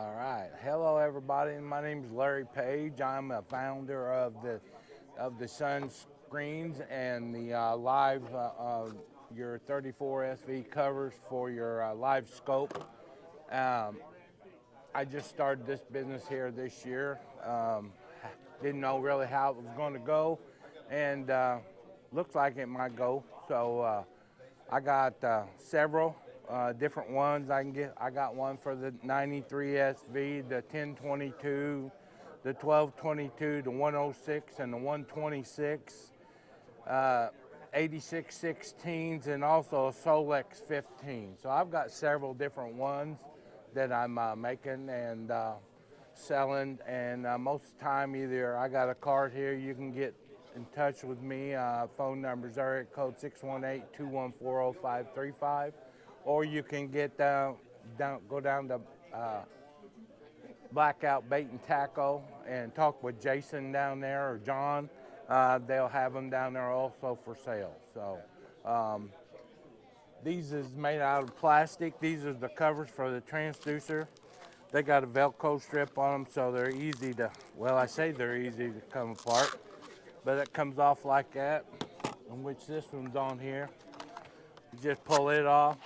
All right. Hello, everybody. My name is Larry Page. I'm a founder of the Sun Screens and the live your 34 SV covers for your live scope. I just started this business here this year. Didn't know really how it was going to go, and looks like it might go. So I got several different ones I can get. I got one for the 93 SV, the 1022, the 1222, the 106, and the 126, 86 16s, and also a Solex 15. So I've got several different ones that I'm making and selling, and most of the time either I got a card here, you can get in touch with me. Phone numbers are at code 618-214-0535, or you can get go down to Blackout Bait and Tackle and talk with Jason down there or John. They'll have them down there also for sale. So these is made out of plastic. These are the covers for the transducer. They got a Velcro strip on them, so they're easy to, well, I say they're easy to come apart, but it comes off like that, in which this one's on here. You just pull it off,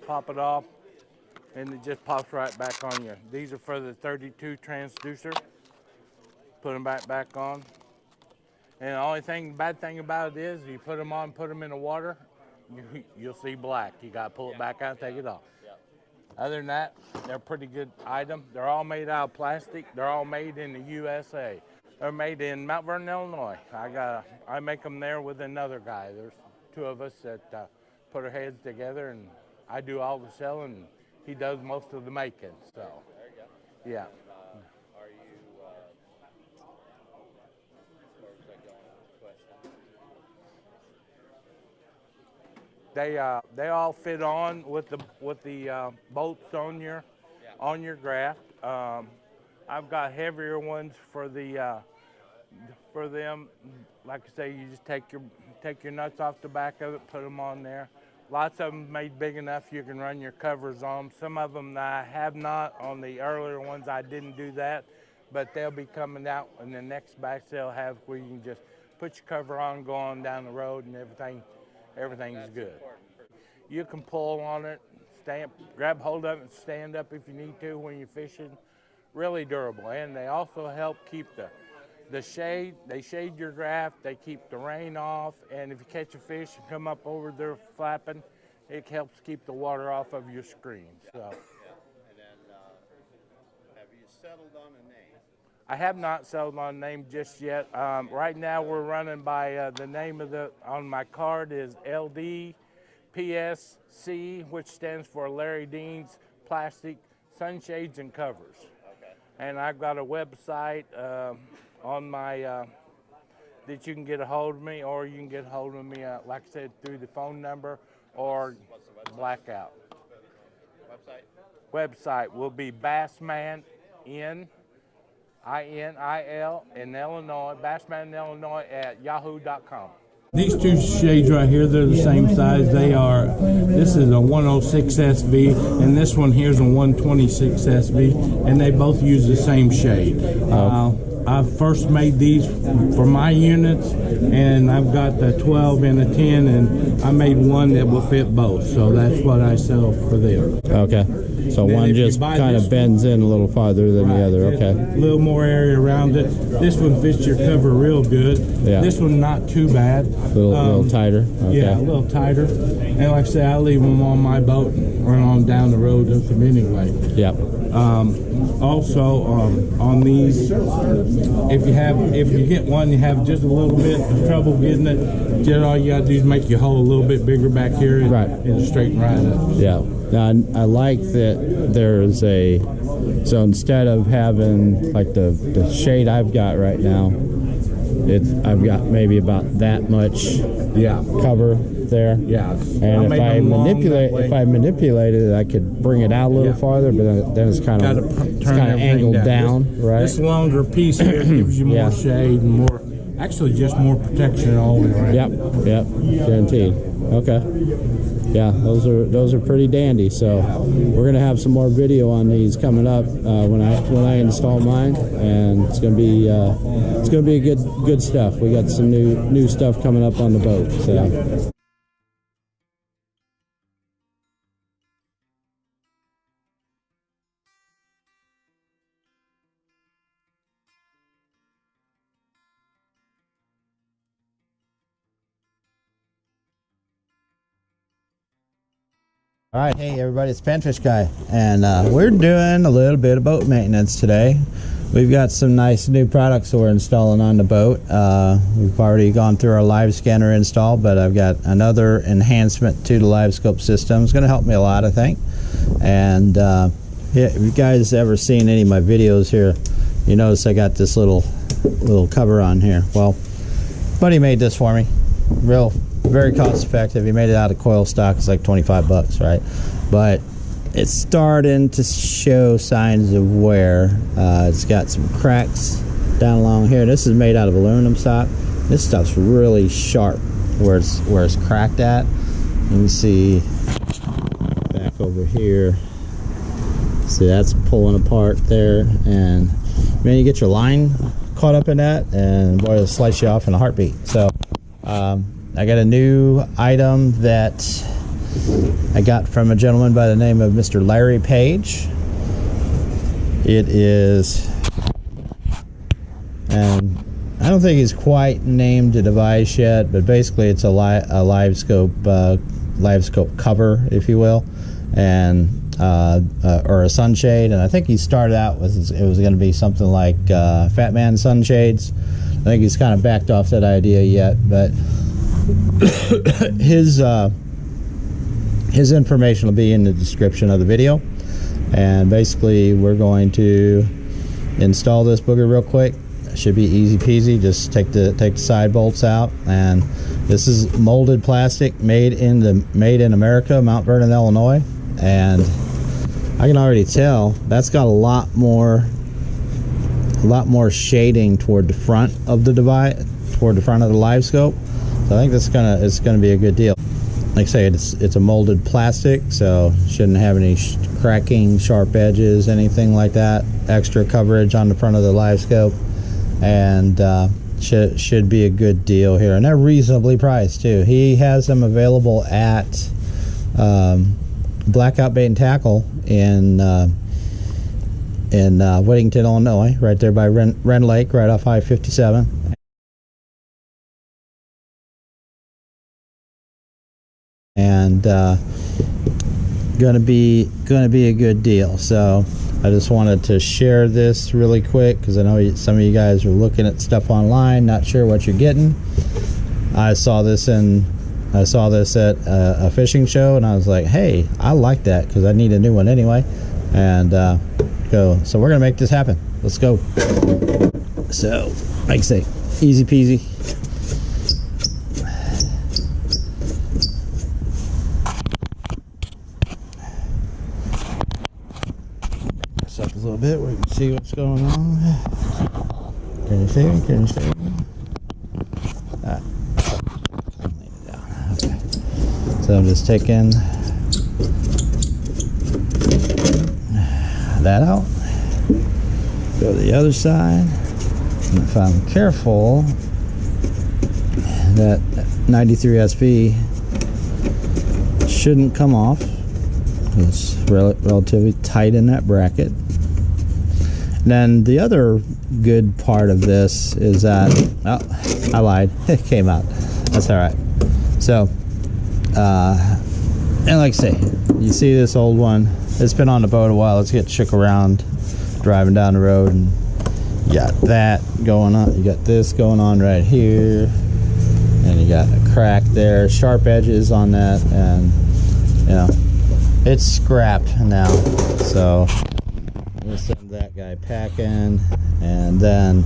pop it off, and it just pops right back on you. These are for the 32 transducer. Put them back on. And the only thing, bad thing about it is, you put them on, put them in the water, you'll see black. You got to pull it back out, take it off. Other than that, they're a pretty good item. They're all made out of plastic. They're all made in the USA. They're made in Mount Vernon, Illinois. I make them there with another guy. There's two of us that put our heads together, and I do all the selling. He does most of the making. So, there you go. Yeah. Are you? Where was I going with the question? They all fit on with the bolts on your graft. I've got heavier ones for them. Like I say, you just take your nuts off the back of it, put them on there. Lots of them made big enough you can run your covers on. Some of them I have not. On the earlier ones I didn't do that, but they'll be coming out in the next batch. They'll have where you can just put your cover on, go on down the road, and everything's good. You can pull on it, grab hold of it, and stand up if you need to when you're fishing. Really durable, and they also help keep the shade. They shade your graft, they keep the rain off, and if you catch a fish and come up over there flapping, it helps keep the water off of your screen. So. Yeah. And then, have you settled on a name? I have not settled on a name just yet. Right now we're running by the name on my card is LDPSC, which stands for Larry Dean's Plastic Sunshades and Covers. Okay. And I've got a website on my that you can get a hold of me, or you can get a hold of me, like I said, through the phone number or Blackout. Website will be Bassman in Illinois, Bassman at yahoo.com. These two shades right here, they're the same size. This is a 106 SV, and this one here's a 126 SV, and they both use the same shade. I first made these for my units, and I've got the 12 and a 10, and I made one that will fit both, so that's what I sell for them. Okay, so one just kind of bends in a little farther than the other. Okay, a little more area around it. This one fits your cover real good. Yeah. This one not too bad. A little tighter. Okay. Yeah, a little tighter. And like I say, I leave them on my boat and run on down the road with them anyway. Yeah. Also, on these, if you get one, you have just a little bit of trouble getting it. Just all you gotta do is make your hole a little bit bigger back here, and it'll straighten right up. Yeah. Now, I like that there's so instead of having like the shade I've got right now, I've got maybe about that much cover there. Yeah. And if I manipulate it, I could bring it out a little farther, but then it's kind of angled down, right? This longer piece here gives you more shade and more, actually just more protection all the way around. Yep, guaranteed. Okay. Yeah, those are pretty dandy. So we're gonna have some more video on these coming up when I install mine, and it's gonna be good stuff. We got some new stuff coming up on the boat. So. All right, hey everybody, it's Panfish Guy, and we're doing a little bit of boat maintenance today. We've got some nice new products that we're installing on the boat. We've already gone through our live scanner install, but I've got another enhancement to the live scope system. It's going to help me a lot, I think. And yeah, if you guys ever seen any of my videos here, you notice I got this little cover on here. Well, buddy made this for me. Very cost effective. He made it out of coil stock. It's like 25 bucks, right? But it's starting to show signs of wear. It's got some cracks down along here. This is made out of aluminum stock. This stuff's really sharp where it's cracked at. You can see back over here. See, that's pulling apart there, and man, you get your line caught up in that, and boy, it'll slice you off in a heartbeat. So I got a new item that I got from a gentleman by the name of Mr. Larry Page. It is, and I don't think he's quite named the device yet, but basically it's a live scope cover, if you will, and or a sunshade. And I think he started out with it was going to be something like Fat Man sunshades. I think he's kind of backed off that idea yet, but his information will be in the description of the video. And basically we're going to install this booger real quick. It should be easy peasy. Just take the side bolts out, and this is molded plastic made in America, Mount Vernon, Illinois. And I can already tell that's got a lot more shading toward the front of the device, toward the front of the live scope. So I think it's gonna be a good deal. Like I say, it's a molded plastic, so shouldn't have any cracking, sharp edges, anything like that. Extra coverage on the front of the live scope, and should be a good deal here. And they're reasonably priced too. He has them available at Blackout Bait and Tackle in Whittington, Illinois, right there by Wren Lake, right off I-57. And gonna be a good deal. So I just wanted to share this really quick because I know some of you guys are looking at stuff online, not sure what you're getting. I saw this at a fishing show, and I was like, hey, I like that because I need a new one anyway. And so we're gonna make this happen. Let's go. So like I say, easy peasy. Up a little bit where you can see what's going on. Can you see me? Can you see me? Lay it down. Okay. So I'm just taking that out. Go to the other side. And if I'm careful, that 93 SV shouldn't come off. It's relatively tight in that bracket. Then the other good part of this is that, oh, I lied. It came out. That's all right. So, and like I say, you see this old one. It's been on the boat a while. Let's get shook around driving down the road, and you got that going on. You got this going on right here, and you got a crack there, sharp edges on that, and you know, it's scrapped now. So we'll send that guy packing. And then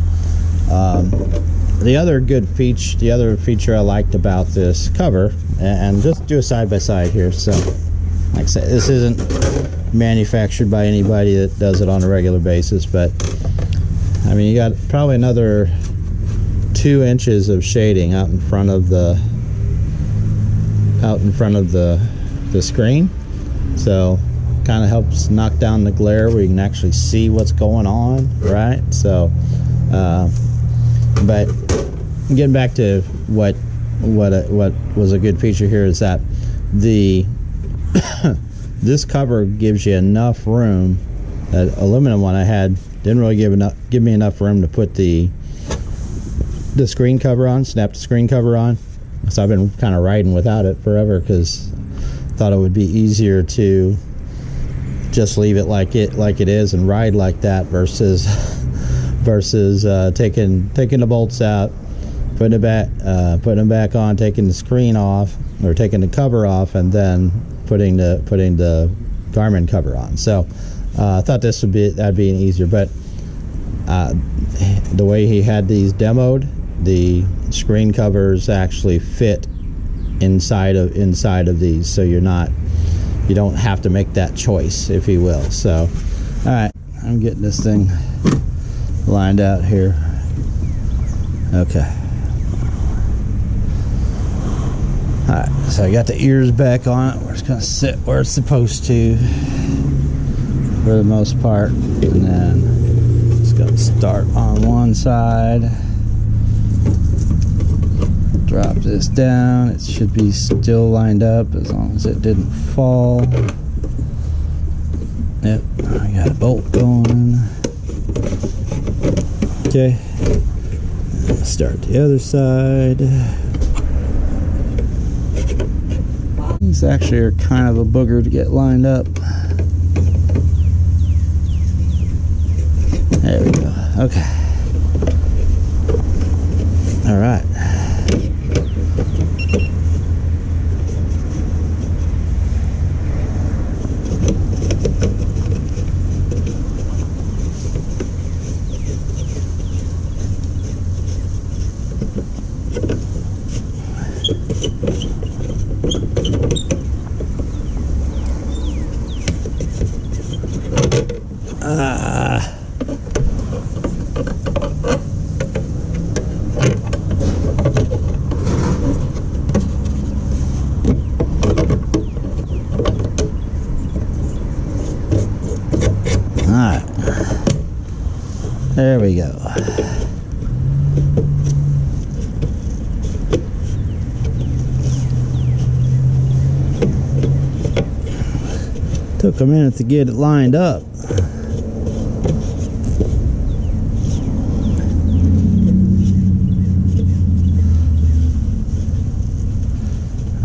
the other feature I liked about this cover, and just do a side by side here. So like I said, this isn't manufactured by anybody that does it on a regular basis, but I mean, you got probably another 2 inches of shading out in front of the out in front of the screen, so kind of helps knock down the glare where you can actually see what's going on, right? So but getting back to what was a good feature here is that the this cover gives you enough room. That aluminum one I had didn't really give me enough room to put the screen cover on, snap the screen cover on. So I've been kind of riding without it forever because I thought it would be easier to just leave it like it is and ride like that versus taking the bolts out, putting them back on, taking the screen off or taking the cover off, and then putting the Garmin cover on. So I thought that'd be an easier, but the way he had these demoed, the screen covers actually fit inside of these, so you don't have to make that choice, if you will. So all right, I'm getting this thing lined out here. Okay. All right, so I got the ears back on it. We're just gonna sit where it's supposed to for the most part, and then it's gonna start on one side. Drop this down. It should be still lined up as long as it didn't fall. Yep, I got a bolt going. Okay, start the other side. These actually are kind of a booger to get lined up. There we go. Okay. All right. There we go. Took a minute to get it lined up.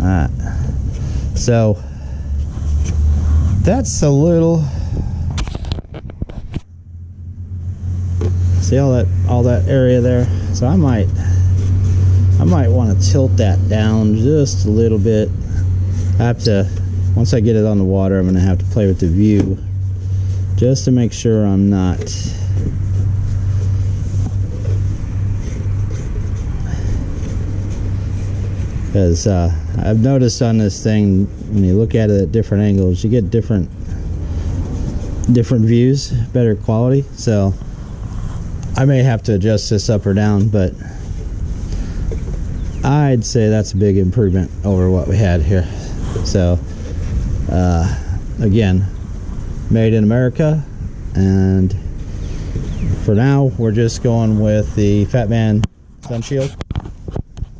Alright. So that's a little, see all that area there? So I might want to tilt that down just a little bit. I have to, once I get it on the water, I'm going to have to play with the view just to make sure I'm not because I've noticed on this thing, when you look at it at different angles, you get different views, better quality. So I may have to adjust this up or down, but I'd say that's a big improvement over what we had here. So again, made in America, and for now we're just going with the Fat Man Sun Shield,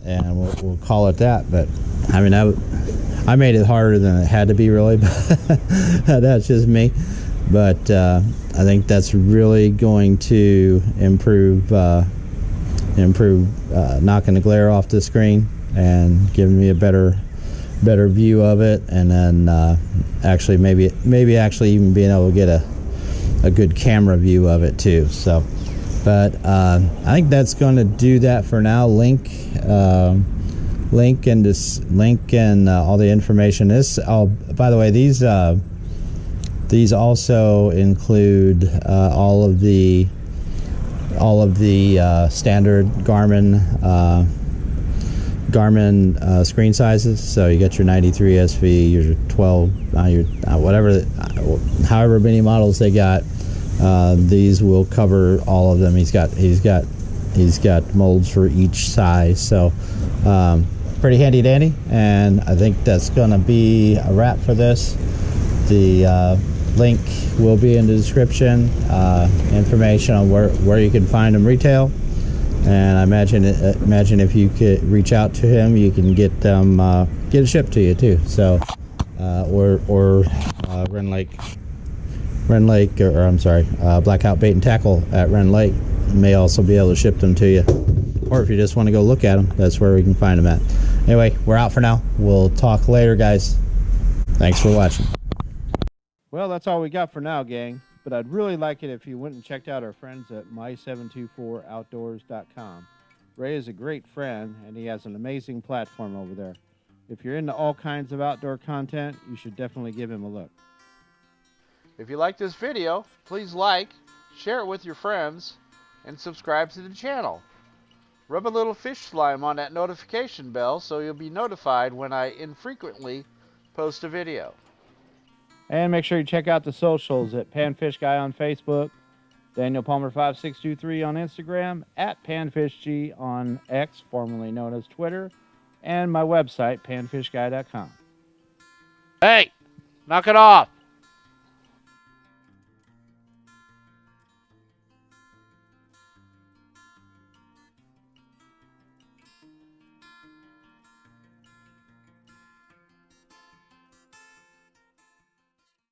and we'll call it that. But I mean, I made it harder than it had to be, really, but that's just me. But I think that's really going to improve knocking the glare off the screen and giving me a better view of it, and then actually maybe actually even being able to get a good camera view of it too. So, but I think that's going to do that for now. Link and all the information. By the way, these also include all of the standard Garmin screen sizes. So you got your 93 SV, your 12, however many models they got. These will cover all of them. He's got molds for each size. So pretty handy dandy, and I think that's gonna be a wrap for this. The link will be in the description, information on where you can find them retail, and I imagine if you could reach out to him, you can get them get it shipped to you too. So or Ren Lake, or I'm sorry, Blackout Bait and Tackle at Ren Lake may also be able to ship them to you. Or if you just want to go look at them, that's where we can find them at. Anyway, we're out for now. We'll talk later, guys. Thanks for watching. Well, that's all we got for now, gang. But I'd really like it if you went and checked out our friends at my724outdoors.com. Ray is a great friend, and he has an amazing platform over there. If you're into all kinds of outdoor content, you should definitely give him a look. If you like this video, please like, share it with your friends, and subscribe to the channel. Rub a little fish slime on that notification bell so you'll be notified when I infrequently post a video. And make sure you check out the socials at Panfish Guy on Facebook, Daniel Palmer 5623 on Instagram, at PanfishG on X, formerly known as Twitter, and my website, panfishguy.com. Hey, knock it off.